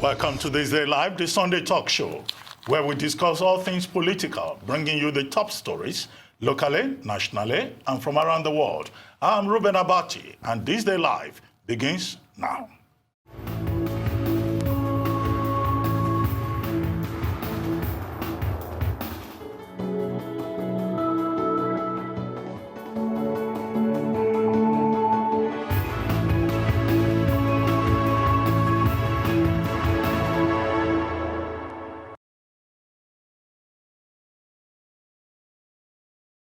Welcome to This Day Live, the Sunday talk show, where we discuss all things political, bringing you the top stories locally, nationally, and from around the world. I'm Ruben Abati, and This Day Live begins now.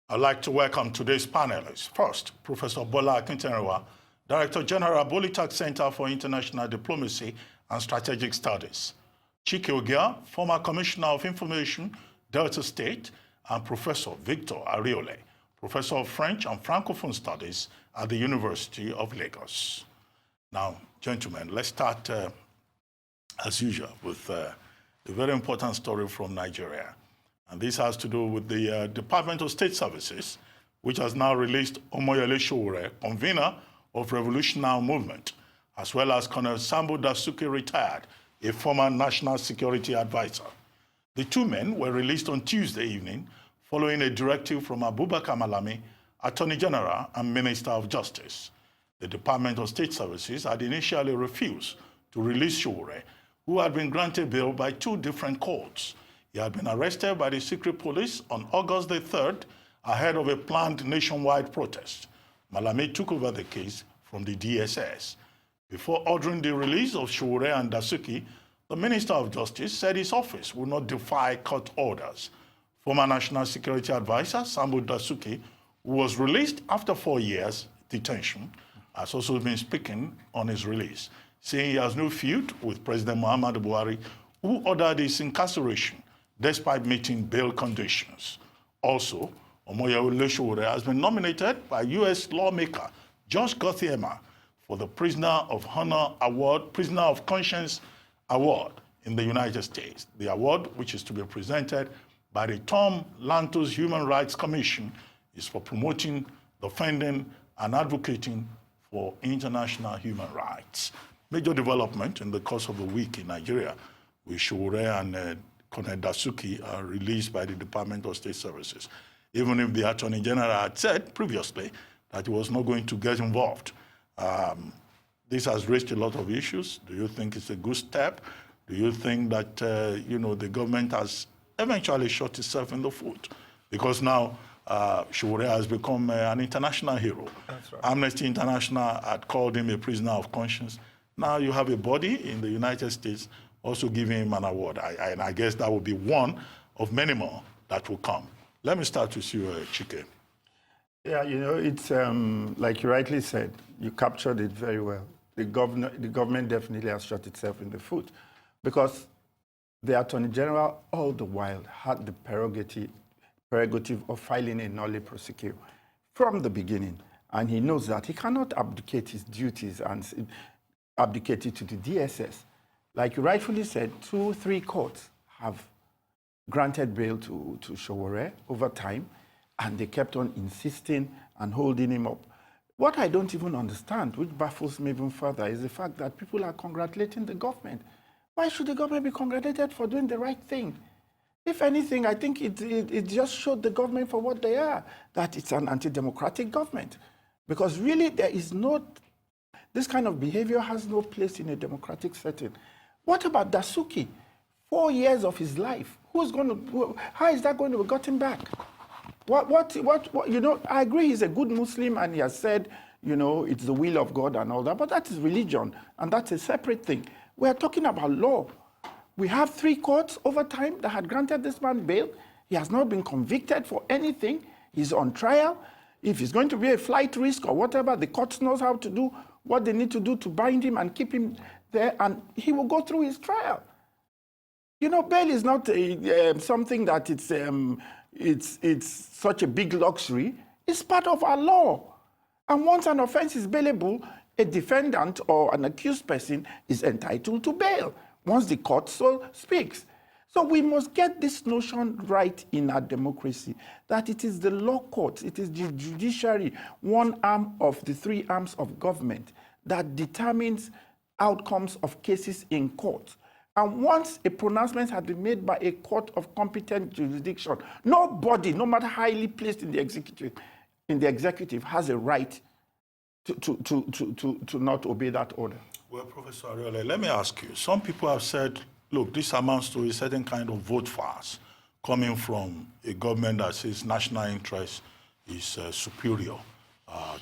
I'd like to welcome today's panelists. First, Professor Bola Akintenrewa, Director General, Bolitag Center for International Diplomacy and Strategic Studies. Chike Ogia, former Commissioner of Information, Delta State, and Professor Victor Ariole, Professor of French and Francophone Studies at the University of Lagos. Now, gentlemen, let's start, as usual, with a very important story from Nigeria. And this has to do with the Department of State Services, which has now released Omoyele Sowore, convener of Revolutionary Movement, as well as Colonel Sowore Dasuki, retired, a former national security advisor. The two men were released on Tuesday evening following a directive from Abubakar Malami, Attorney General and Minister of Justice. The Department of State Services had initially refused to release Sowore, who had been granted bail by two different courts. He had been arrested by the secret police on August the 3rd ahead of a planned nationwide protest. Malami took over the case from the DSS. Before ordering the release of Sowore and Dasuki, the Minister of Justice said his office would not defy court orders. Former National Security Advisor Sowore Dasuki, who was released after 4 years detention, has also been speaking on his release, saying he has no feud with President Muhammadu Buhari, who ordered his incarceration despite meeting bail conditions. Also, Omoyele Sowore has been nominated by U.S. lawmaker Josh Gothiema for the Prisoner of Honor Award, Prisoner of Conscience Award in the United States. The award, which is to be presented by the Tom Lantos Human Rights Commission, is for promoting, defending, and advocating for international human rights. Major development in the course of the week in Nigeria, with Sowore and Colonel Dasuki are released by the Department of State Services, even if the Attorney General had said previously that he was not going to get involved. This has raised a lot of issues. Do you think it's a good step? Do you think that the government has eventually shot itself in the foot? Because now Sowore has become an international hero. That's right. Amnesty International had called him a prisoner of conscience. Now you have a body in the United States also giving him an award. And I guess that will be one of many more that will come. Let me start with you, Chike. Yeah, it's like you rightly said, you captured it very well. The government definitely has shot itself in the foot because the Attorney General all the while had the prerogative of filing a nolle prosequi from the beginning. And he knows that he cannot abdicate his duties and abdicate it to the DSS. Like you rightfully said, 2-3 courts have granted bail to Sowore over time, and they kept on insisting and holding him up. What I don't even understand, which baffles me even further, is the fact that people are congratulating the government. Why should the government be congratulated for doing the right thing? If anything, I think it just showed the government for what they are, that it's an anti-democratic government. Because really, this kind of behavior has no place in a democratic setting. What about Dasuki? 4 years of his life. How is that going to be gotten back? I agree he's a good Muslim and he has said, it's the will of God and all that, but that is religion and that's a separate thing. We're talking about law. We have 3 courts over time that had granted this man bail. He has not been convicted for anything. He's on trial. If he's going to be a flight risk or whatever, the court knows how to do what they need to do to bind him and keep him there, and he will go through his trial. Bail is not something that it's such a big luxury. It's part of our law. And once an offense is bailable, a defendant or an accused person is entitled to bail, once the court so speaks. So we must get this notion right in our democracy, that it is the law courts, it is the judiciary, one arm of the 3 arms of government, that determines outcomes of cases in court. And once a pronouncement has been made by a court of competent jurisdiction, nobody, no matter highly placed in the executive has a right to not obey that order. Well, Professor Ariole, let me ask you. Some people have said, look, this amounts to a certain kind of vote farce coming from a government that says national interest is superior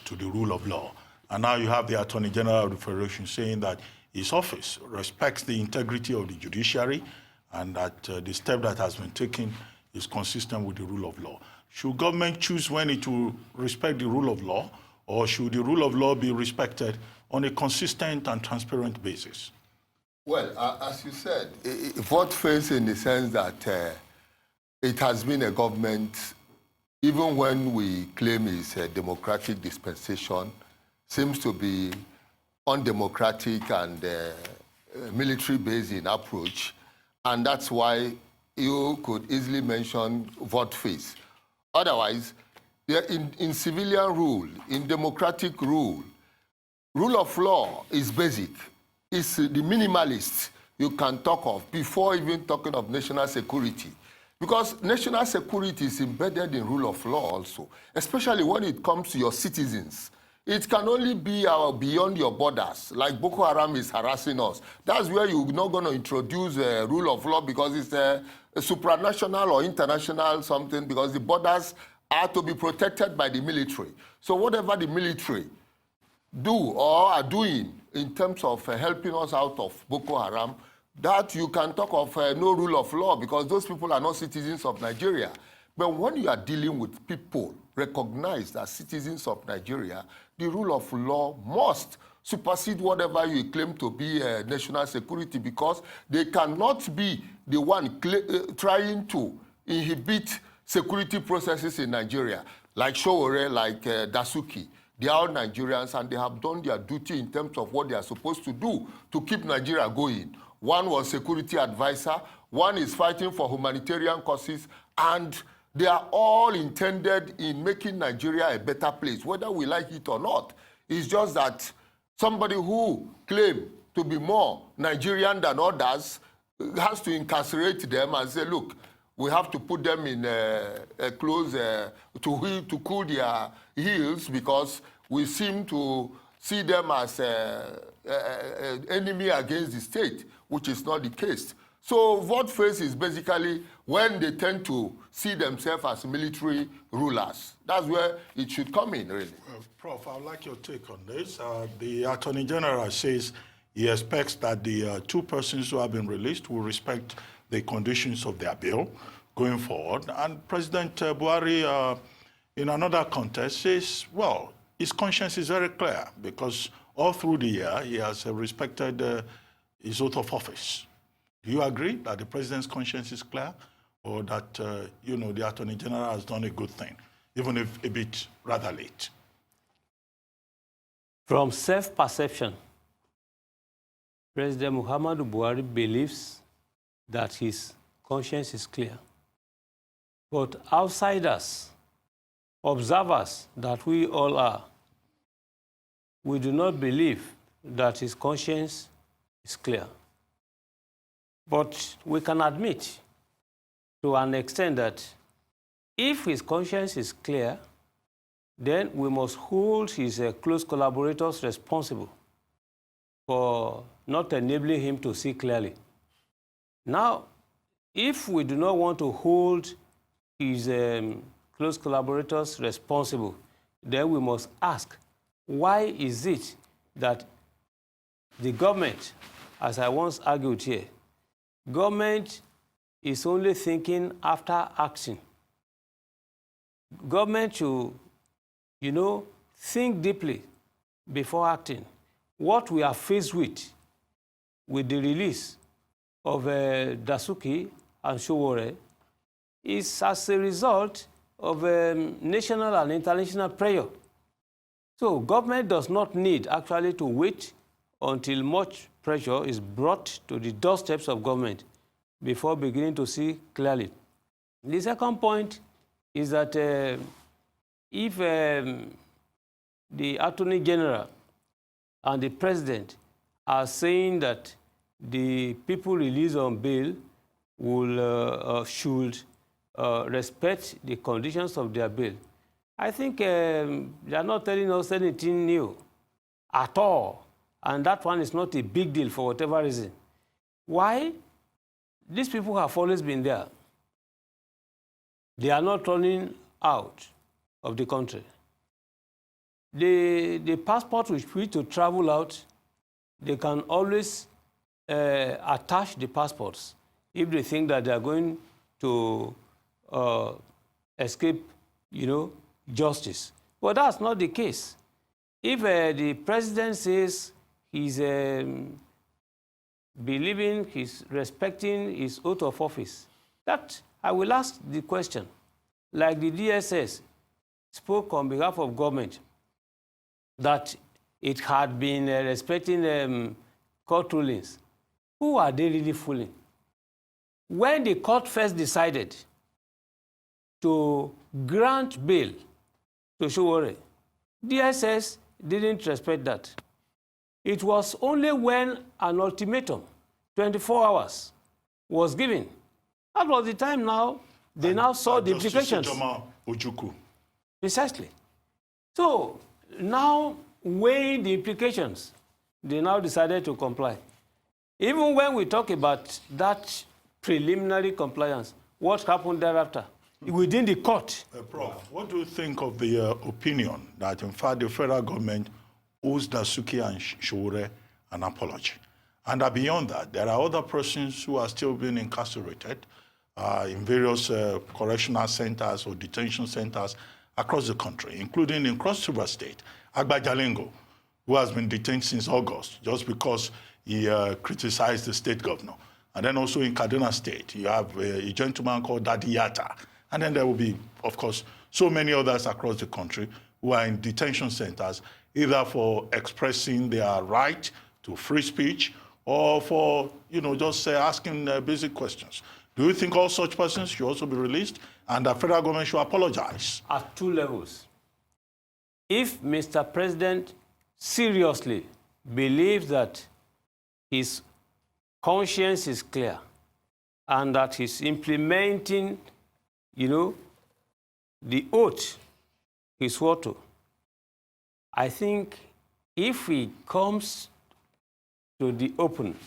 to the rule of law. And now you have the Attorney General of the Federation saying that his office respects the integrity of the judiciary and that the step that has been taken is consistent with the rule of law. Should government choose when it will respect the rule of law, or should the rule of law be respected on a consistent and transparent basis? Well, as you said, vote face in the sense that it has been a government, even when we claim it's a democratic dispensation, seems to be undemocratic and military-based in approach. And that's why you could easily mention vote face. Otherwise, in civilian rule, in democratic rule of law is basic. It's the minimalist you can talk of before even talking of national security. Because national security is embedded in rule of law also, especially when it comes to your citizens. It can only be beyond your borders, like Boko Haram is harassing us. That's where you're not going to introduce a rule of law because it's a supranational or international something, because the borders are to be protected by the military. So whatever the military do or are doing in terms of helping us out of Boko Haram, that you can talk of no rule of law because those people are not citizens of Nigeria. But when you are dealing with people recognized as citizens of Nigeria, the rule of law must supersede whatever you claim to be national security, because they cannot be the one trying to inhibit security processes in Nigeria, like Sowore, like Dasuki. They are all Nigerians and they have done their duty in terms of what they are supposed to do to keep Nigeria going. One was security advisor, one is fighting for humanitarian causes, and they are all intended in making Nigeria a better place, whether we like it or not. It's just that somebody who claims to be more Nigerian than others has to incarcerate them and say, look, we have to put them in a close to cool their heels because we seem to see them as an enemy against the state, which is not the case. So vote face is basically when they tend to see themselves as military rulers. That's where it should come in, really. Prof, I'd like your take on this. The Attorney General says he expects that the two persons who have been released will respect the conditions of their bail going forward. And President BUHARI, in another context, says, well, his conscience is very clear because all through the year he has respected his oath of office. Do you agree that the president's conscience is clear, or that the Attorney General has done a good thing, even if a bit rather late? From self-perception, President Muhammadu Buhari believes that his conscience is clear. But outsiders, observers that we all are, we do not believe that his conscience is clear. But we can admit to an extent that if his conscience is clear, then we must hold his close collaborators responsible for not enabling him to see clearly. Now, if we do not want to hold his close collaborators responsible, then we must ask, why is it that the government, as I once argued here, government is only thinking after acting. Government should, think deeply before acting. What we are faced with the release of Dasuki and Sowore is as a result of national and international pressure. So government does not need actually to wait until much pressure is brought to the doorsteps of government before beginning to see clearly. The second point is that if the Attorney General and the President are saying that the people released on bail should respect the conditions of their bail. I think they are not telling us anything new at all. And that one is not a big deal for whatever reason. Why? These people have always been there. They are not running out of the country. The passport which we to travel out, they can always attach the passports if they think that they are going to escape, justice. But that's not the case. If the president says he's believing, he's respecting his oath of office, that I will ask the question, like the DSS spoke on behalf of government, that it had been respecting court rulings. Who are they really fooling? When the court first decided to grant bail to Sowore, DSS didn't respect that. It was only when an ultimatum, 24 hours, was given. That was the time now, they now saw the implications. Precisely. So now, weighing the implications, they now decided to comply. Even when we talk about that preliminary compliance, what happened thereafter? Within the court. Prof, what do you think of the opinion that, in fact, the federal government owes Dasuki and Sowore an apology? And beyond that, there are other persons who are still being incarcerated in various correctional centers or detention centers across the country, including in Cross River State, Agbajalingo, who has been detained since August just because he criticized the state governor. And then also in Kaduna State, you have a gentleman called Daddy Yatta. And then there will be, of course, so many others across the country who are in detention centers, either for expressing their right to free speech or for, just asking basic questions. Do you think all such persons should also be released and the federal government should apologize? At two levels. If Mr. President seriously believes that his conscience is clear and that he's implementing, the oath he swore to, I think if he comes to the open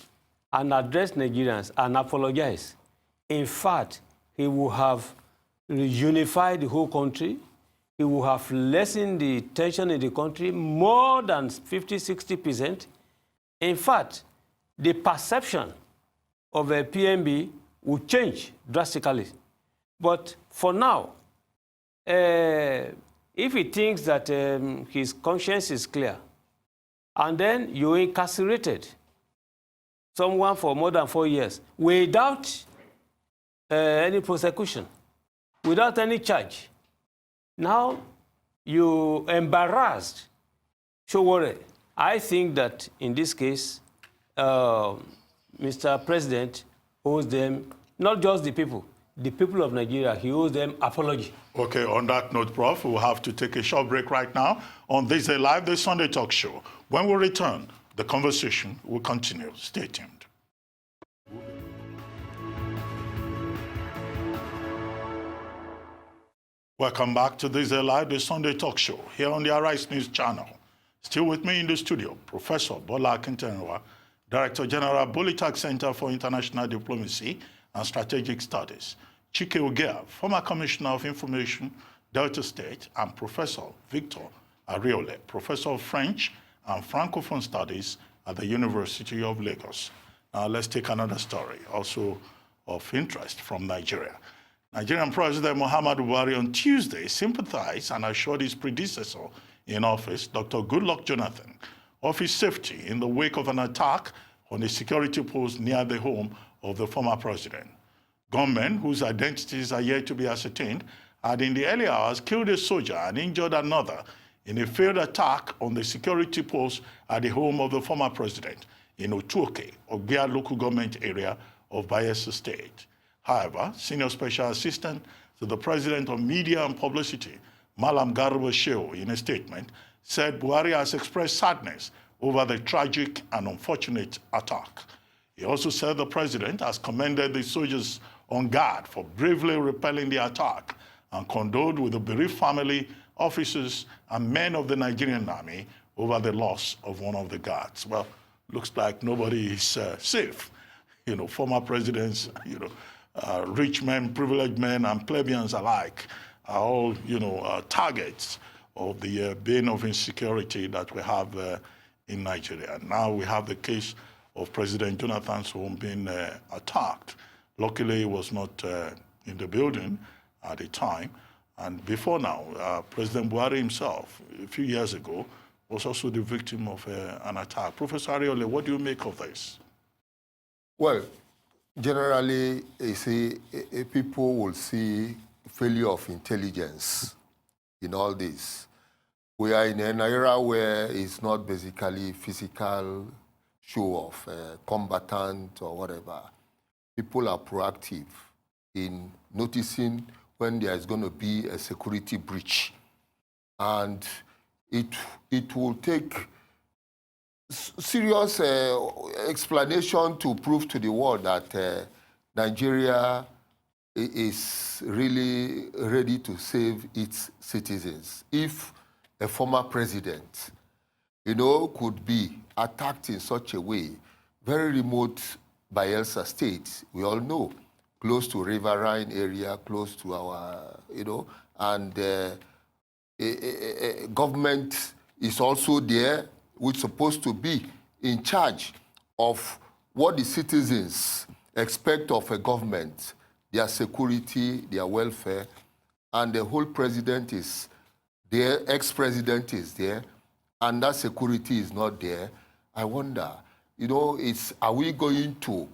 and address Nigerians and apologize, in fact, he will have reunified the whole country. He will have lessened the tension in the country more than 50–60%. In fact, the perception of a PMB will change drastically. But for now, if he thinks that his conscience is clear, and then you incarcerated someone for more than 4 years without any prosecution, without any charge, now you embarrassed Sowore. I think that in this case, Mr. President owes them, not just the people of Nigeria, he owes them apology. Okay, on that note, Prof, we'll have to take a short break right now on Thisdaylive, the Sunday talk show. When we return, the conversation will continue. Stay tuned. Welcome back to Thisdaylive, the Sunday talk show, here on the Arise News channel. Still with me in the studio, Professor Bola Akintoye, Director General, BUHARI Center for International Diplomacy and Strategic Studies, Chike Ogea, former Commissioner of Information, Delta State, and Professor Victor Ariole, Professor of French and Francophone Studies at the University of Lagos. Now let's take another story, also of interest from Nigeria. Nigerian President Muhammadu Buhari on Tuesday sympathized and assured his predecessor in office, Dr. Goodluck Jonathan, of his safety in the wake of an attack on a security post near the home of the former president. Gunmen, whose identities are yet to be ascertained, had in the early hours killed a soldier and injured another in a failed attack on the security post at the home of the former president in Otuoke, Ogbia local government area of Bayelsa State. However, Senior Special Assistant to the President on Media and Publicity, Malam Garba Shehu, in a statement, said Buhari has expressed sadness over the tragic and unfortunate attack. He also said the president has commended the soldiers on guard for bravely repelling the attack and condoled with the bereaved family, officers, and men of the Nigerian army over the loss of one of the guards. Well, looks like nobody is safe. You know, former presidents, you know, rich men, privileged men, and plebeians alike are all, you know, targets of the bane of insecurity that we have in Nigeria. Now we have the case of President Jonathan's home being attacked. Luckily, he was not in the building at the time. And before now, President BUHARI himself, a few years ago, was also the victim of an attack. Professor Ariole, what do you make of this? Well, generally, you see, people will see failure of intelligence in all this. We are in an era where it's not basically physical show of combatant or whatever. People are proactive in noticing when there is going to be a security breach. And it will take serious explanation to prove to the world that Nigeria is really ready to save its citizens. If a former president, you know, could be attacked in such a way, very remote Bayelsa State, we all know, close to riverine area, close to our, you know, and government is also there, which is supposed to be in charge of what the citizens expect of a government, their security, their welfare, and the whole president is there, ex-president is there, and that security is not there. I wonder, you know, are we going to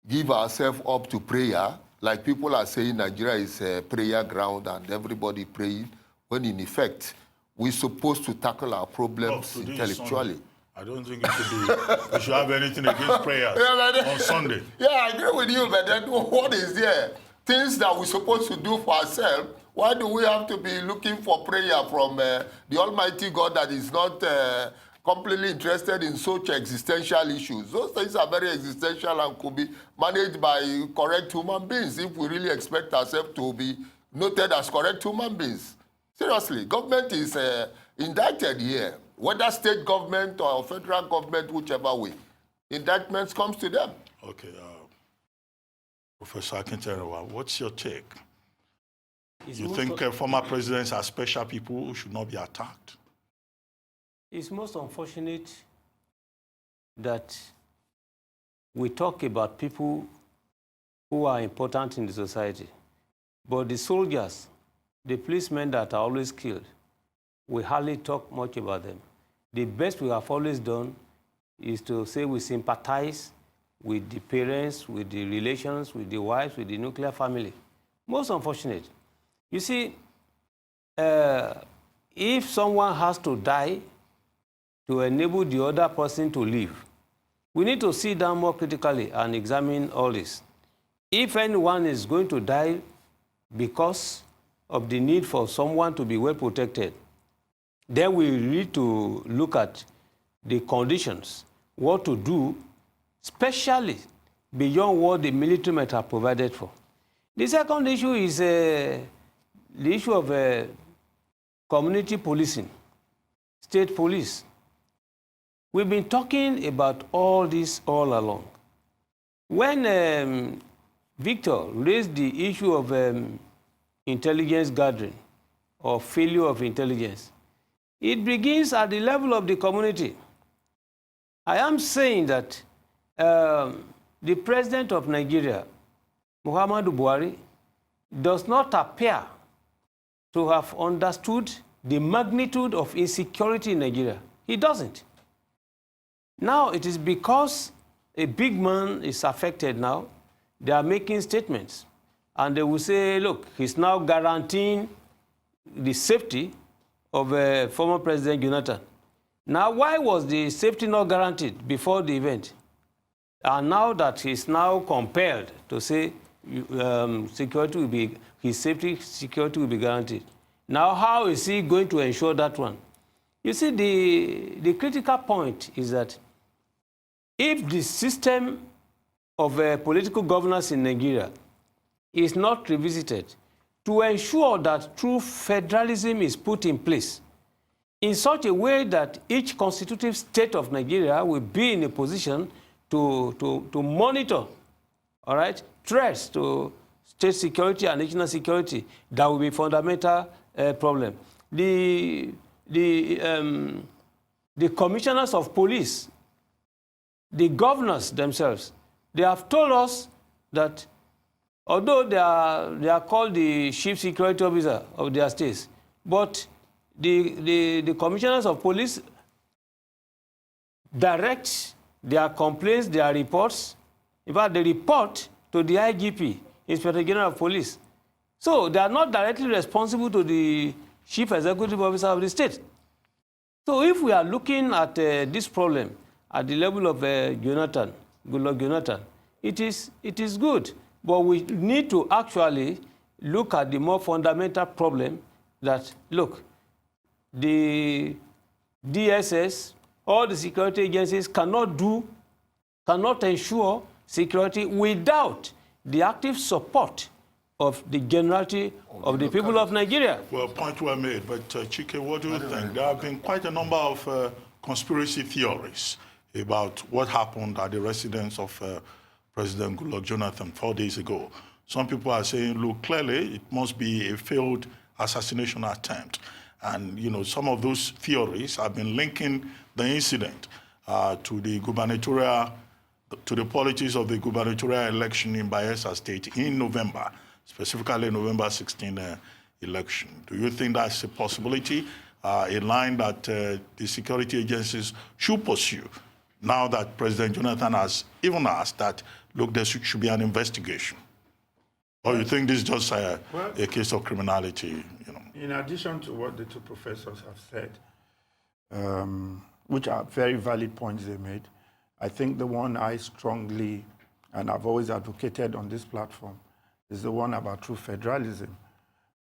give ourselves up to prayer, like people are saying Nigeria is a prayer ground and everybody praying, when in effect, we're supposed to tackle our problems intellectually. I don't think we should have anything against prayers on Sunday. Yeah, I agree with you, but then what is there? Things that we're supposed to do for ourselves, why do we have to be looking for prayer from the Almighty God that is not completely interested in such existential issues? Those things are very existential and could be managed by correct human beings if we really expect ourselves to be noted as correct human beings. Seriously, government is indicted here, whether state government or federal government, whichever way. Indictments comes to them. Okay, Professor Akinterewa, what's your take? You think former presidents are special people who should not be attacked? It's most unfortunate that we talk about people who are important in the society, but the soldiers, the policemen that are always killed, we hardly talk much about them. The best we have always done is to say we sympathize with the parents, with the relations, with the wives, with the nuclear family. Most unfortunate. You see, if someone has to die to enable the other person to live, we need to sit down more critically and examine all this. If anyone is going to die because of the need for someone to be well protected, then we need to look at the conditions, what to do, especially beyond what the military might have provided for. The second issue is the issue of community policing, state police. We've been talking about all this all along. When Victor raised the issue of intelligence gathering or failure of intelligence, it begins at the level of the community. I am saying that the president of Nigeria, Muhammadu Buhari, does not appear to have understood the magnitude of insecurity in Nigeria. He doesn't. Now it is because a big man is affected now, they are making statements. And they will say, look, he's now guaranteeing the safety of former President Jonathan. Now, why was the safety not guaranteed before the event? And now that he's now compelled to say security will be, his safety security will be guaranteed. Now, how is he going to ensure that one? You see, the critical point is that if the system of political governance in Nigeria is not revisited to ensure that true federalism is put in place in such a way that each constitutive state of Nigeria will be in a position to monitor, all right, threats to state security and national security, that will be a fundamental problem. The commissioners of police, the governors themselves, they have told us that although they are called the chief security officer of their states, but the commissioners of police direct their complaints, their reports. In fact, they report to the IGP, Inspector General of Police. So they are not directly responsible to the chief executive officer of the state. So if we are looking at this problem at the level of Goodluck Jonathan, it is good. But we need to actually look at the more fundamental problem that, look, the DSS, all the security agencies cannot ensure security without the active support of the generality of the people of Nigeria. Well, point well made. But Chike, what do you think? There have been quite a number of conspiracy theories about what happened at the residence of President Goodluck Jonathan 4 days ago. Some people are saying, look, clearly it must be a failed assassination attempt. And, you know, some of those theories have been linking the incident to the gubernatorial, to the politics of the gubernatorial election in Bayelsa State in November, specifically November 16 election. Do you think that's a possibility, a line that the security agencies should pursue now that President Jonathan has even asked that, look, there should be an investigation? Or you think this is just a case of criminality, you know? In addition to what the two professors have said, which are very valid points they made, I think the one I strongly, and I've always advocated on this platform, is the one about true federalism.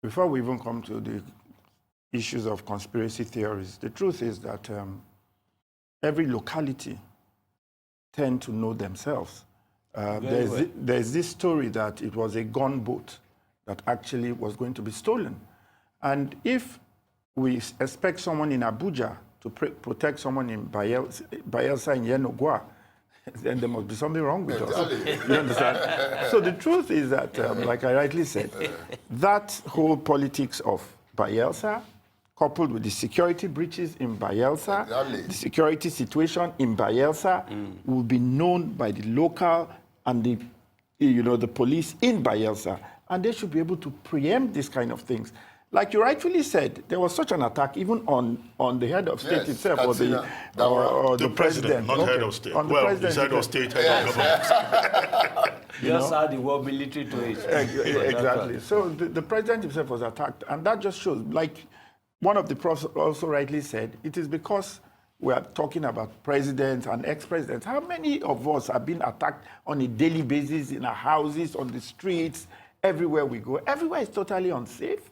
Before we even come to the issues of conspiracy theories, the truth is that every locality tend to know themselves. There's this story that it was a gunboat that actually was going to be stolen. And if we expect someone in Abuja to protect someone in Bayelsa in Yenogwa, then there must be something wrong with us. You understand? So the truth is that, like I rightly said, that whole politics of Bayelsa, coupled with the security breaches in Bayelsa, the security situation in Bayelsa, will be known by the local and the police in Bayelsa, and they should be able to preempt these kind of things. Like you rightfully said, there was such an attack even on the head of state itself, or the president. Not head of state. Well, the head of state, head of government. Just add the word military to it. Exactly. So the president himself was attacked, and that just shows, like one of the profs also rightly said, it is because we are talking about presidents and ex-presidents. How many of us have been attacked on a daily basis in our houses, on the streets, everywhere we go? Everywhere is totally unsafe.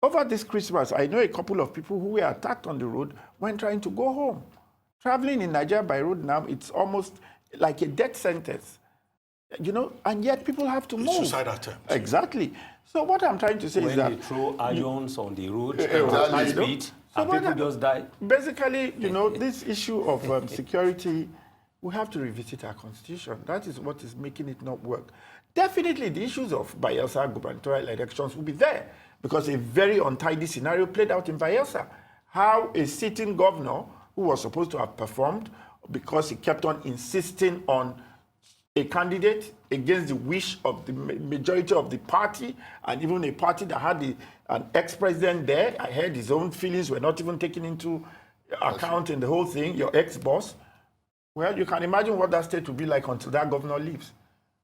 Over this Christmas, I know a couple of people who were attacked on the road when trying to go home. Traveling in Nigeria by road now, it's almost like a death sentence, you know, and yet people have to move. Suicide attempt. Exactly. So what I'm trying to say is that... When they throw irons on the road at high speed, and people just die. Basically, you know, this issue of security, we have to revisit our constitution. That is what is making it not work. Definitely the issues of Bayelsa gubernatorial elections will be there, because a very untidy scenario played out in Bayelsa. How a sitting governor who was supposed to have performed, because he kept on insisting on a candidate against the wish of the majority of the party, and even a party that had an ex-president there. I heard his own feelings were not even taken into account in the whole thing, your ex-boss. Well, you can imagine what that state will be like until that governor leaves.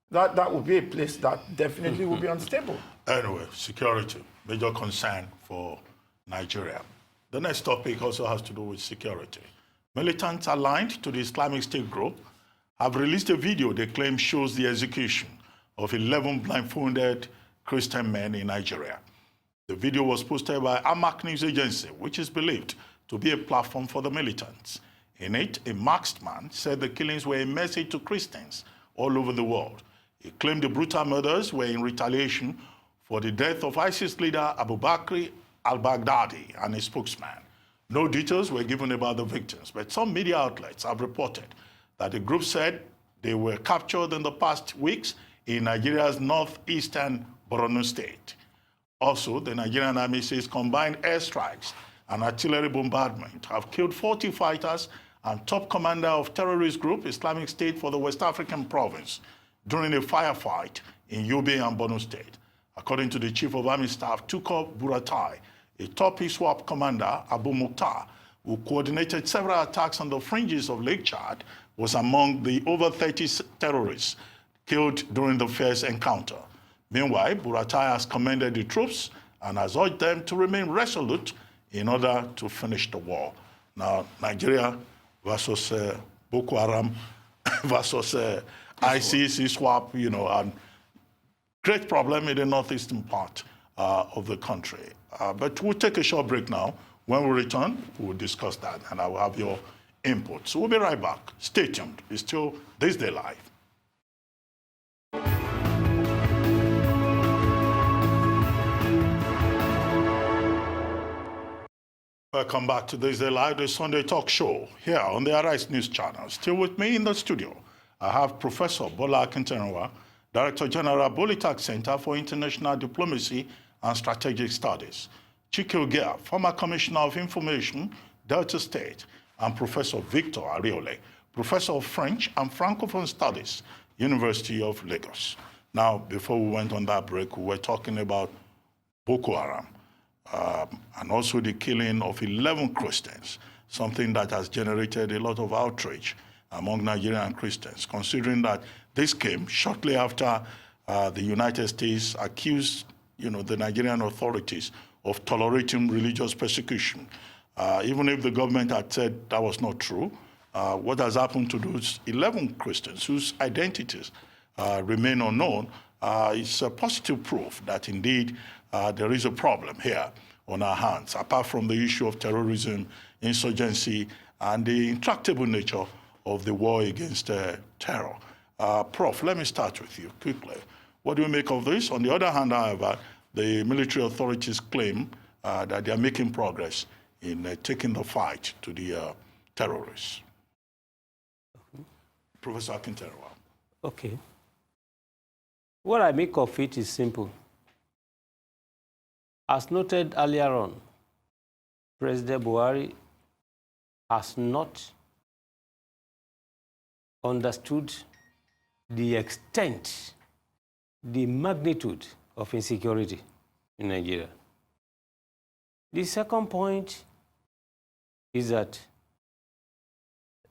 That would be a place that definitely will be unstable. Anyway, security, major concern for Nigeria. The next topic also has to do with security. Militants aligned to the Islamic State group have released a video they claim shows the execution of 11 blindfolded Christian men in Nigeria. The video was posted by Amak News Agency, which is believed to be a platform for the militants. In it, a masked man said the killings were a message to Christians all over the world. He claimed the brutal murders were in retaliation for the death of ISIS leader Abu Bakr al-Baghdadi and his spokesman. No details were given about the victims, but some media outlets have reported that the group said they were captured in the past weeks in Nigeria's northeastern Borno state. Also, the Nigerian army says combined airstrikes and artillery bombardment have killed 40 fighters and top commander of terrorist group Islamic State for the West African province during a firefight in Yobe and Borno state. According to the Chief of Army Staff, Tukur Buratai, a top ISWAP commander, Abu Mukhtar, who coordinated several attacks on the fringes of Lake Chad, was among the over 30 terrorists killed during the fierce encounter. Meanwhile, Buratai has commended the troops and has urged them to remain resolute in order to finish the war. Now, Nigeria versus Boko Haram versus ISIS, ISWAP, you know, and great problem in the northeastern part of the country. But we'll take a short break now. When we return, we'll discuss that, and I will have your input. So we'll be right back. Stay tuned. It's still Thisdaylive. Welcome back to Thisdaylive, the Sunday talk show here on the Arise News Channel. Still with me in the studio, I have Professor Bola Akintoye, Director General, Bolitag Center for International Diplomacy and Strategic Studies; Chike Ogea, former Commissioner of Information, Delta State; and Professor Victor Ariole, Professor of French and Francophone Studies, University of Lagos. Now, before we went on that break, we were talking about Boko Haram. And also the killing of 11 Christians, something that has generated a lot of outrage among Nigerian Christians, considering that this came shortly after the United States accused, the Nigerian authorities of tolerating religious persecution. Even if the government had said that was not true, what has happened to those 11 Christians whose identities remain unknown is a positive proof that indeed there is a problem here on our hands, apart from the issue of terrorism, insurgency, and the intractable nature of the war against terror. Prof, let me start with you quickly. What do you make of this? On the other hand, however, the military authorities claim that they are making progress in taking the fight to the terrorists. Professor Akintoye. Okay. What I make of it is simple. As noted earlier on, President BUHARI has not understood the extent, the magnitude of insecurity in Nigeria. The second point is that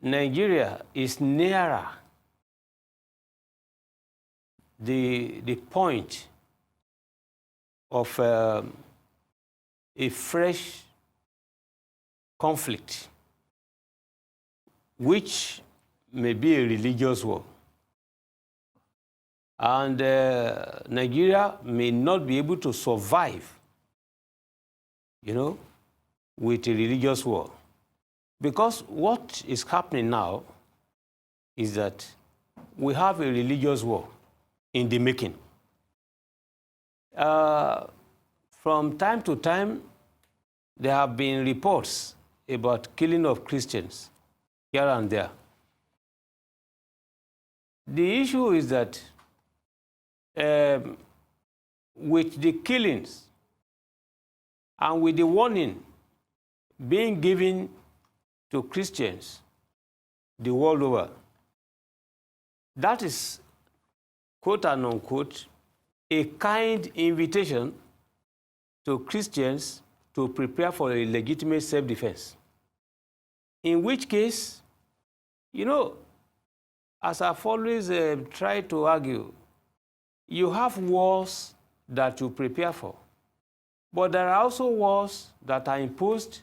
Nigeria is nearer the point of a fresh conflict, which may be a religious war. And Nigeria may not be able to survive, with a religious war. Because what is happening now is that we have a religious war in the making. From time to time, there have been reports about killing of Christians here and there. The issue is that with the killings and with the warning being given to Christians the world over, that is, quote and unquote, a kind invitation to Christians to prepare for a legitimate self-defense. In which case, as I've always tried to argue, you have wars that you prepare for, but there are also wars that are imposed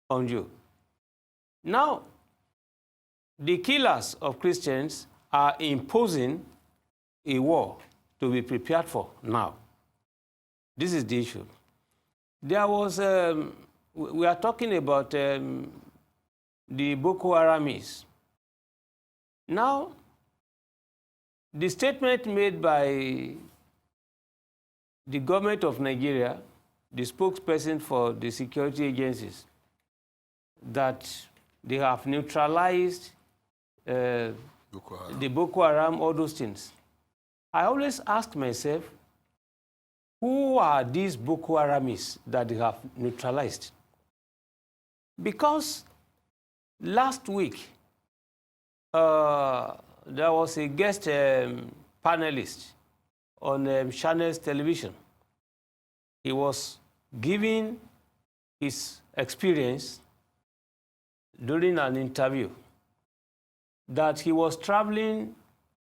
on you. Now, the killers of Christians are imposing a war to be prepared for now. This is the issue. There was, we are talking about the Boko Haramis. Now, the statement made by the government of Nigeria, the spokesperson for the security agencies, that they have neutralized the Boko Haram, all those things. I always ask myself, who are these Boko Haramis that they have neutralized? Because last week, there was a guest panelist on Channels Television. He was giving his experience during an interview that he was traveling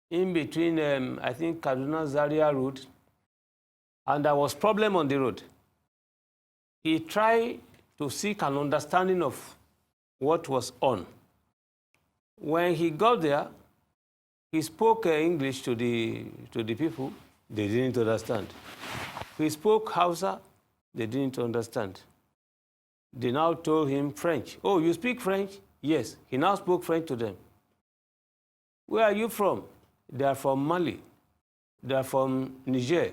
in between, I think, Kaduna Zaria Road, and there was problem on the road. He tried to seek an understanding of what was on. When he got there, he spoke English to the people. They didn't understand. He spoke Hausa. They didn't understand. They now told him French. Oh, you speak French? Yes. He now spoke French to them. Where are you from? They are from Mali. They are from Niger.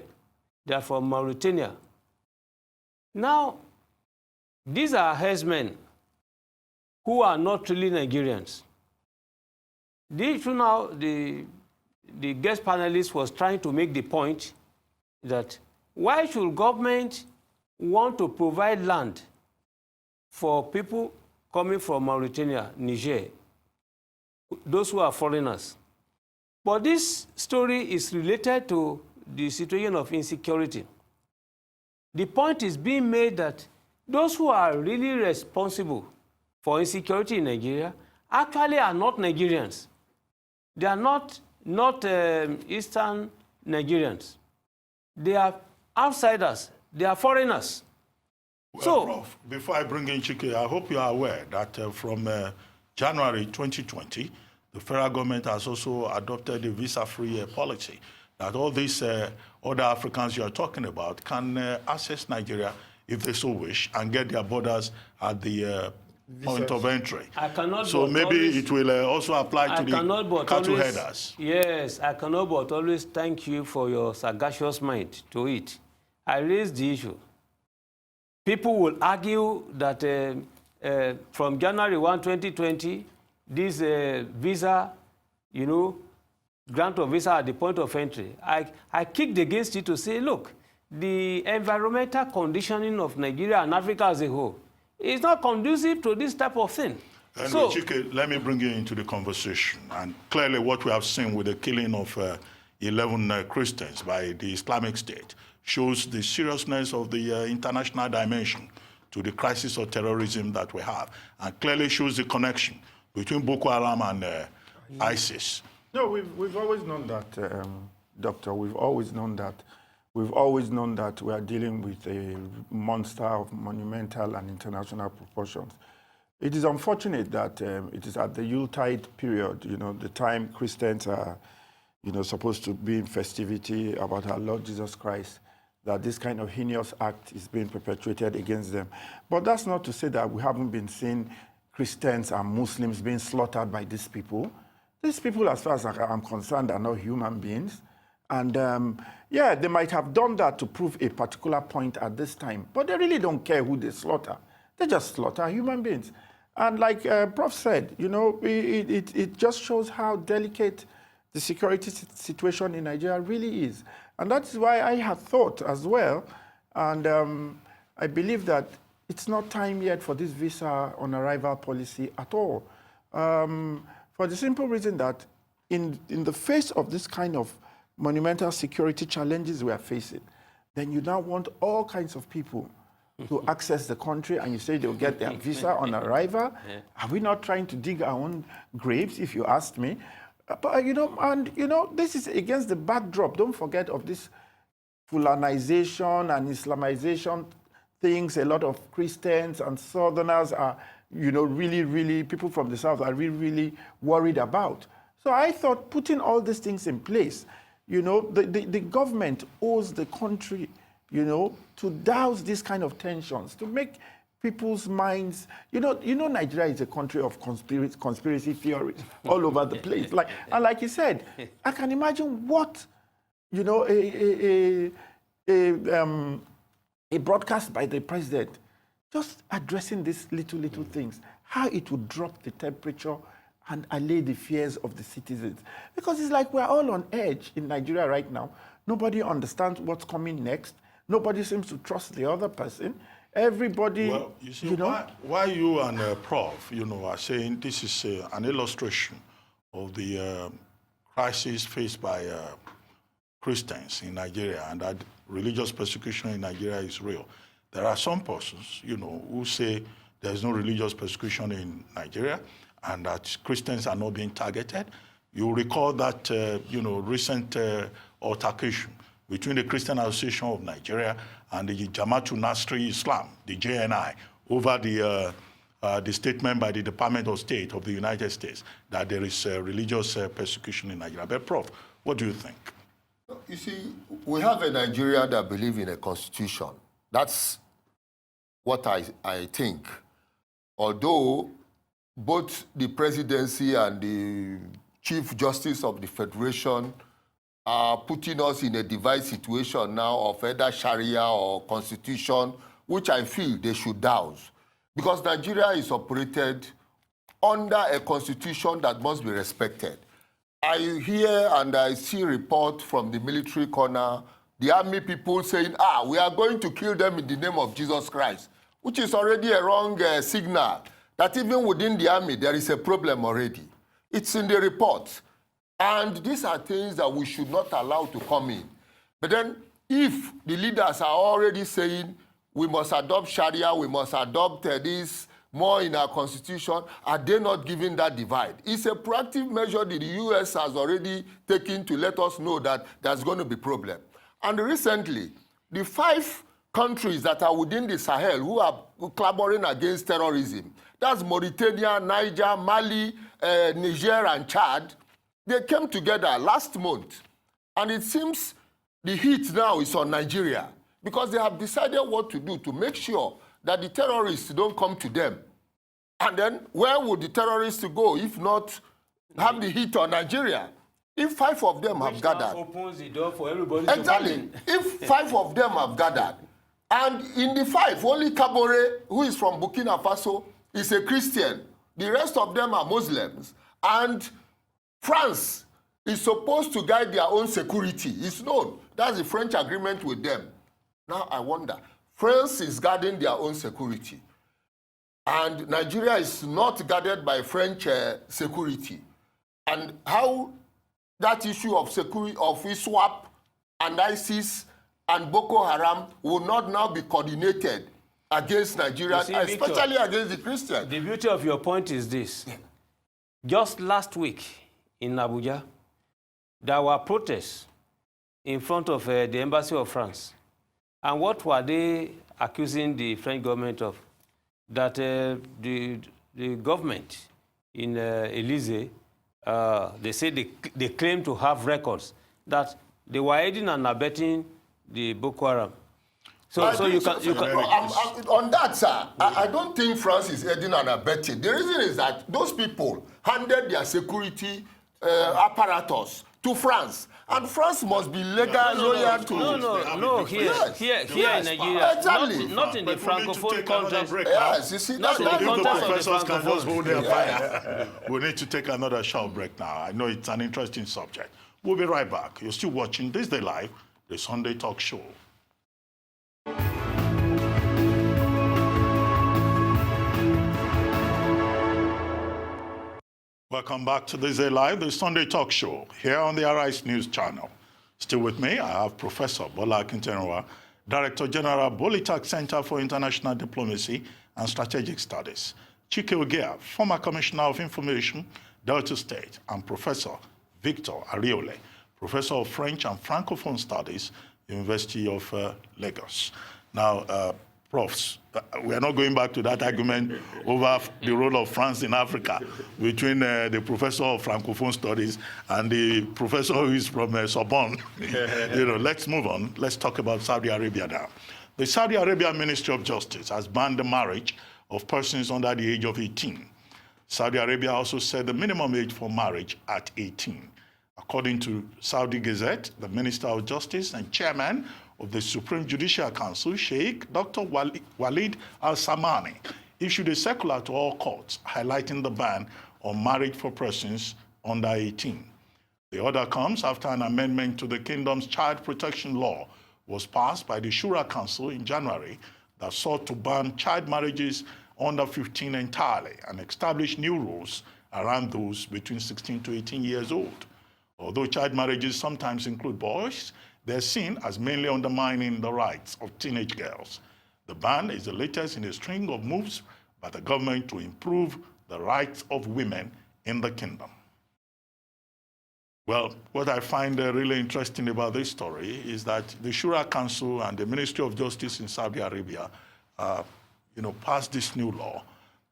They are from Mauritania. Now, these are herdsmen who are not really Nigerians. The issue now, the guest panelist was trying to make the point that why should government want to provide land for people coming from Mauritania, Niger, those who are foreigners? But this story is related to the situation of insecurity. The point is being made that those who are really responsible for insecurity in Nigeria actually are not Nigerians. They are not Eastern Nigerians. They are outsiders. They are foreigners. Well, So, Prof, before I bring in Chike, I hope you are aware that from January 2020, the federal government has also adopted a visa-free policy that all these other Africans you are talking about can access Nigeria if they so wish and get their borders at the point of entry. I cannot So but maybe always, it will also apply to the cattle headers. Yes, I cannot but always thank you for your sagacious mind to it. I raised the issue. People will argue that from January 1, 2020, this visa, grant of visa at the point of entry, I kicked against it to say, look, the environmental conditioning of Nigeria and Africa as a whole is not conducive to this type of thing. Anyway, So, Chike, let me bring you into the conversation. And clearly what we have seen with the killing of 11 Christians by the Islamic State shows the seriousness of the international dimension to the crisis of terrorism that we have, and clearly shows the connection between Boko Haram and ISIS. No, we've always known that, Doctor. We've always known that. We've always known that we are dealing with a monster of monumental and international proportions. It is unfortunate that it is at the Yuletide period, the time Christians are, supposed to be in festivity about our Lord Jesus Christ, that this kind of heinous act is being perpetuated against them. But that's not to say that we haven't been seeing Christians and Muslims being slaughtered by these people. These people, as far as I'm concerned, are not human beings. And yeah, they might have done that to prove a particular point at this time, but they really don't care who they slaughter. They just slaughter human beings. And like Prof said, it just shows how delicate the security situation in Nigeria really is. And that's why I have thought as well, and I believe that it's not time yet for this visa on arrival policy at all. For the simple reason that in the face of this kind of monumental security challenges we are facing, then you now want all kinds of people to access the country, and you say they'll get their visa on arrival. Yeah. Are we not trying to dig our own graves, if you asked me? But, this is against the backdrop, don't forget, of this Fulanization and Islamization things. A lot of Christians and Southerners are, really, people from the South are really worried about. So I thought putting all these things in place, the government owes the country, to douse these kind of tensions, to make people's minds. You know, Nigeria is a country of conspiracy theories all over the place. And like you said, I can imagine what, you know, a broadcast by the president, just addressing these little things, how it would drop the temperature and allay the fears of the citizens. Because it's like we're all on edge in Nigeria right now. Nobody understands what's coming next. Nobody seems to trust the other person. Everybody, well, you see, know. why you and Prof, you know, are saying this is an illustration of the crisis faced by Christians in Nigeria, and that religious persecution in Nigeria is real. There are some persons, you know, who say there's no religious persecution in Nigeria and that Christians are not being targeted. You recall that, you know, recent altercation between the Christian Association of Nigeria and the Jamaatul Nasri Islam, the JNI, over the statement by the Department of State of the United States that there is religious persecution in Nigeria. But Prof, what do you think? You see, we have a Nigeria that believes in a constitution. That's what I think. Although both the presidency and the Chief Justice of the Federation are putting us in a divided situation now of either Sharia or constitution, which I feel they should douse. Because Nigeria is operated under a constitution that must be respected. I hear and I see reports from the military corner, the army people saying, we are going to kill them in the name of Jesus Christ, which is already a wrong signal, that even within the army, there is a problem already. It's in the report. And these are things that we should not allow to come in. But then, if the leaders are already saying, we must adopt Sharia, we must adopt this more in our constitution, are they not giving that divide? It's a proactive measure that the US has already taken to let us know that there's going to be problem. And recently, the 5 countries that are within the Sahel who are collaborating against terrorism, that's Mauritania, Niger, Mali, Niger, and Chad, they came together last month. And it seems the heat now is on Nigeria because they have decided what to do to make sure that the terrorists don't come to them. And then where would the terrorists go if not have the heat on Nigeria? If 5 of them have gathered. Opens the door for everybody exactly. If 5 of them have gathered, and in the 5, only Kabore, who is from Burkina Faso, is a Christian. The rest of them are Muslims. And France is supposed to guide their own security. It's known. That's the French agreement with them. Now I wonder, France is guarding their own security. And Nigeria is not guarded by French security. And how that issue of security of ISWAP and ISIS and Boko Haram will not now be coordinated against Nigeria, especially Victor, against the Christians. The beauty of your point is this. Just last week in Abuja, there were protests in front of the embassy of France. And what were they accusing the French government of? That the government in Élysée, they say they claim to have records that they were aiding and abetting the Boko Haram. So you can on that, sir, I don't think France is aiding and abetting. The reason is that those people handed their security apparatus to France. And France must be loyal to... No, here in Nigeria. Exactly. Not in the Francophone context. Yes, you see, not in the context of the professors can just hold their Francophone. fire. We need to take another short break now. I know it's an interesting subject. We'll be right back. You're still watching Thisdaylive, the Sunday talk show. Welcome back to Thisdaylive, the Sunday talk show, here on the Arise News channel. Still with me, I have Professor Bola Akintoye, Director General, Bolitag Center for International Diplomacy and Strategic Studies, Chike Ogea, former Commissioner of Information, Delta State, and Professor Victor Ariole, Professor of French and Francophone Studies, University of Lagos. Now, Profs, we are not going back to that argument over the role of France in Africa between the professor of Francophone Studies and the professor who is from Sorbonne. Let's move on. Let's talk about Saudi Arabia now. The Saudi Arabia Ministry of Justice has banned the marriage of persons under the age of 18. Saudi Arabia also set the minimum age for marriage at 18. According to Saudi Gazette, the Minister of Justice and Chairman of the Supreme Judicial Council, Sheikh Dr. Walid Al-Samani, issued a circular to all courts highlighting the ban on marriage for persons under 18. The order comes after an amendment to the kingdom's child protection law was passed by the Shura Council in January that sought to ban child marriages under 15 entirely and establish new rules around those between 16 to 18 years old. Although child marriages sometimes include boys, they're seen as mainly undermining the rights of teenage girls. The ban is the latest in a string of moves by the government to improve the rights of women in the kingdom. Well, what I find really interesting about this story is that the Shura Council and the Ministry of Justice in Saudi Arabia, passed this new law.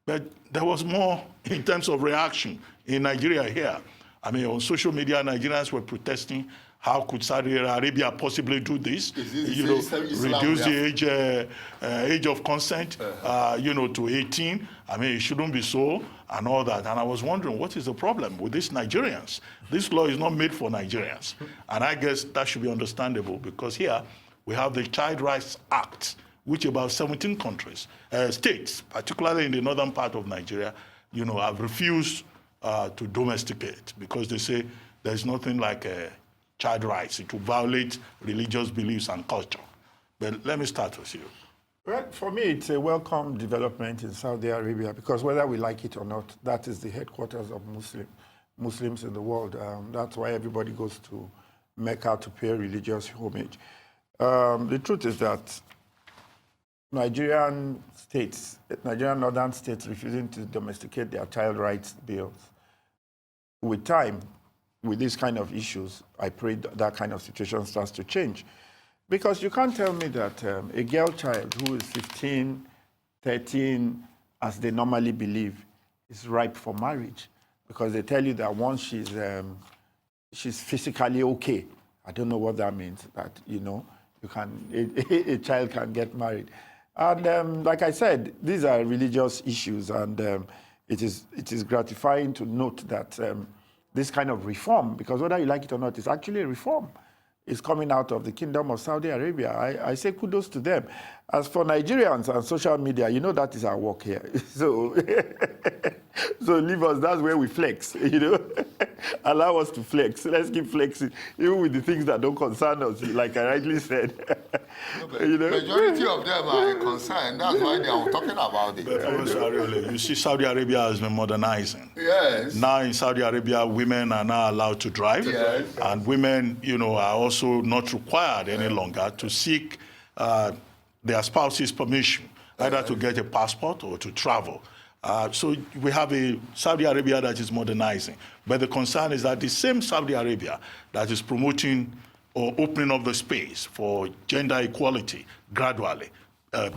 But there was more in terms of reaction in Nigeria here. I mean, on social media, Nigerians were protesting. How could Saudi Arabia possibly do this? Reduce the age of consent, to 18. I mean, it shouldn't be so, and all that. And I was wondering, what is the problem with these Nigerians? This law is not made for Nigerians, and I guess that should be understandable because here we have the Child Rights Act, which about 17 states, particularly in the northern part of Nigeria, have refused to domesticate because they say there's nothing like child rights. It will violate religious beliefs and culture. But let me start with you. Well, for me, it's a welcome development in Saudi Arabia because whether we like it or not, that is the headquarters of Muslims in the world. That's why everybody goes to Mecca to pay religious homage. The truth is that Nigerian northern states refusing to domesticate their child rights bills. With time, with these kind of issues, I pray that kind of situation starts to change. Because you can't tell me that a girl child who is 15, 13, as they normally believe, is ripe for marriage. Because they tell you that once she's physically okay, I don't know what that means, that, a child can get married. And like I said, these are religious issues, and it is gratifying to note that this kind of reform, because whether you like it or not, it's actually a reform, is coming out of the Kingdom of Saudi Arabia. I say kudos to them. As for Nigerians and social media, that is our work here. So leave us, that's where we flex, Allow us to flex. Let's keep flexing, even with the things that don't concern us, like I rightly said. Majority of them are concerned. That's why they are talking about it. But you see, Saudi Arabia has been modernizing. Yes. Now in Saudi Arabia, women are now allowed to drive. Yes. And women, are also not required any longer to seek their spouse's permission, either to get a passport or to travel. So we have a Saudi Arabia that is modernizing. But the concern is that the same Saudi Arabia that is promoting or opening up the space for gender equality gradually,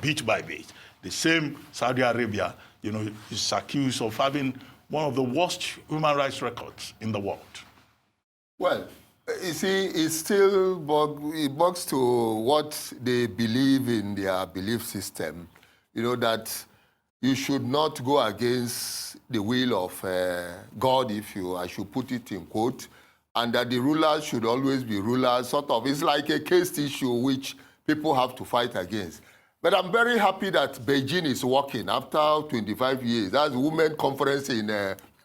bit by bit, the same Saudi Arabia, is accused of having one of the worst human rights records in the world. Well, you see, it still bogs to what they believe in their belief system, that you should not go against the will of God, I should put it in quote, and that the rulers should always be rulers, sort of. It's like a caste issue which people have to fight against. But I'm very happy that Beijing is working after 25 years. That's the Women's Conference in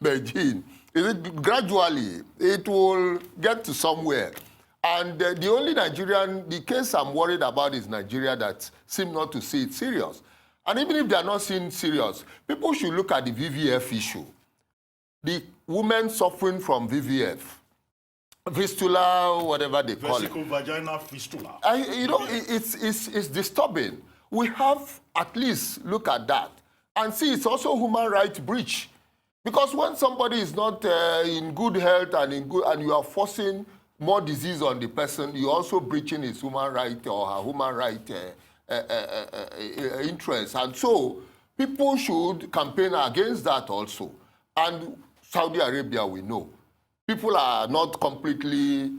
Beijing. Gradually, it will get to somewhere. And the only the case I'm worried about is Nigeria that seem not to see it serious. And even if they are not seeing serious, people should look at the VVF issue. The women suffering from VVF, fistula, whatever they call it. Vesico-vaginal fistula. It's disturbing. We have at least look at that and see it's also human rights breach. Because when somebody is not in good health and you are forcing more disease on the person, you're also breaching his human right or her human right interest. And so people should campaign against that also. And Saudi Arabia, we know, people are not completely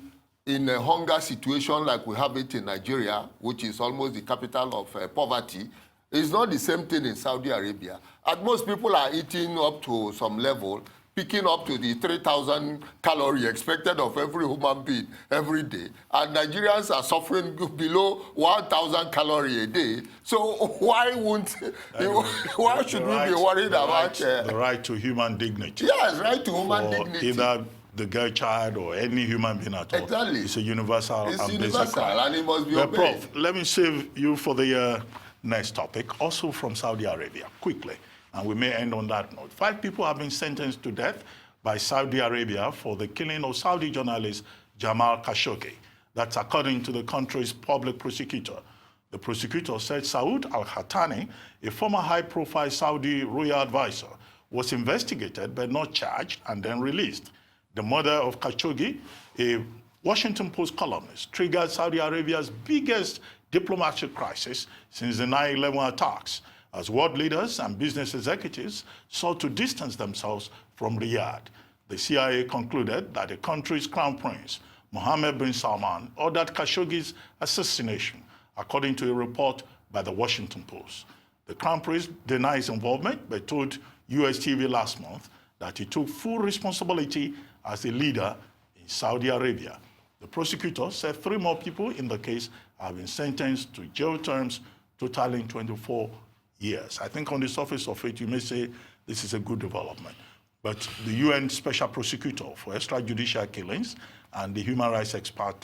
in a hunger situation like we have it in Nigeria, which is almost the capital of poverty, it's not the same thing in Saudi Arabia. At most, people are eating up to some level, picking up to the 3,000 calories expected of every human being every day. And Nigerians are suffering below 1,000 calories a day. So why why should we be worried about... the right to human dignity. Yes, right to human dignity. Either the girl child or any human being at all. Exactly. It's a universal It's and universal, basic right. and it must be But obeyed. Prof, let me save you for the next topic, also from Saudi Arabia, quickly. And we may end on that note. 5 people have been sentenced to death by Saudi Arabia for the killing of Saudi journalist Jamal Khashoggi. That's according to the country's public prosecutor. The prosecutor said Saud al-Khatani, a former high-profile Saudi royal advisor, was investigated but not charged and then released. The murder of Khashoggi, a Washington Post columnist, triggered Saudi Arabia's biggest diplomatic crisis since the 9/11 attacks, as world leaders and business executives sought to distance themselves from Riyadh. The CIA concluded that the country's crown prince, Mohammed bin Salman, ordered Khashoggi's assassination, according to a report by the Washington Post. The crown prince denies involvement, but told US TV last month that he took full responsibility as a leader in Saudi Arabia. The prosecutor said 3 more people in the case have been sentenced to jail terms totaling 24 years. I think on the surface of it, you may say this is a good development. But the UN Special Prosecutor for Extrajudicial Killings and the human rights expert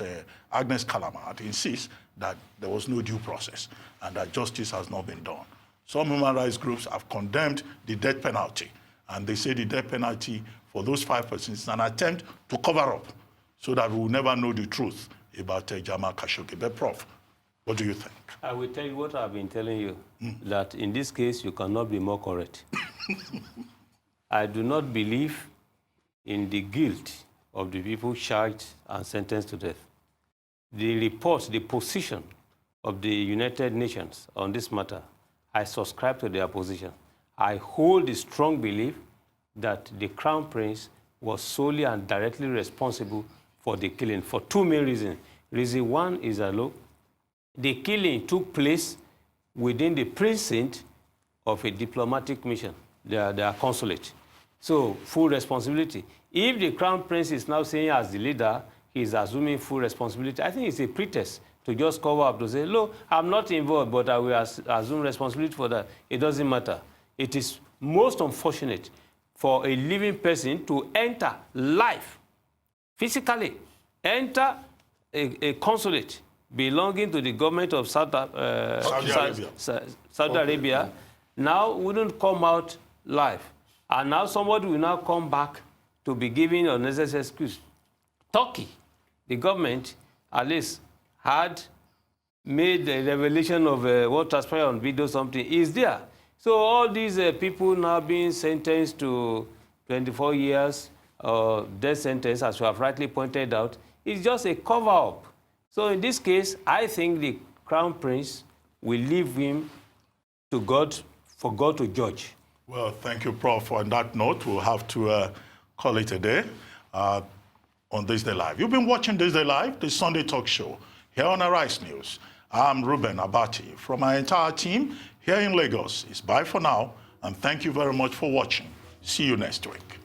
Agnes Callamard insists that there was no due process and that justice has not been done. Some human rights groups have condemned the death penalty, and they say the death penalty for those 5 persons is an attempt to cover up so that we will never know the truth about Jamal Khashoggi. But Prof, what do you think? I will tell you what I've been telling you, that in this case, you cannot be more correct. I do not believe in the guilt of the people charged and sentenced to death. The report, the position of the United Nations on this matter, I subscribe to their position. I hold the strong belief that the Crown Prince was solely and directly responsible for the killing for 2 main reasons. Reason 1 is that, look, the killing took place within the precinct of a diplomatic mission, their consulate. So, full responsibility. If the Crown Prince is now saying as the leader, he's assuming full responsibility, I think it's a pretext to just cover up, to say, look, I'm not involved, but I will assume responsibility for that. It doesn't matter. It is most unfortunate for a living person to enter live, physically, enter a consulate belonging to the government of Saudi Arabia, now wouldn't come out live. And now somebody will now come back to be giving unnecessary excuse. Turkey, the government, at least, had made a revelation of what transpired on video, something is there. So all these people now being sentenced to 24 years death sentence, as you have rightly pointed out, is just a cover-up. So in this case, I think the Crown Prince will leave him to God, for God to judge. Well, thank you, Prof. On that note, we'll have to call it a day on Thisdaylive. You've been watching Thisdaylive, the Sunday talk show, here on Arise News. I'm Ruben Abati. From our entire team here in Lagos, it's bye for now, and thank you very much for watching. See you next week.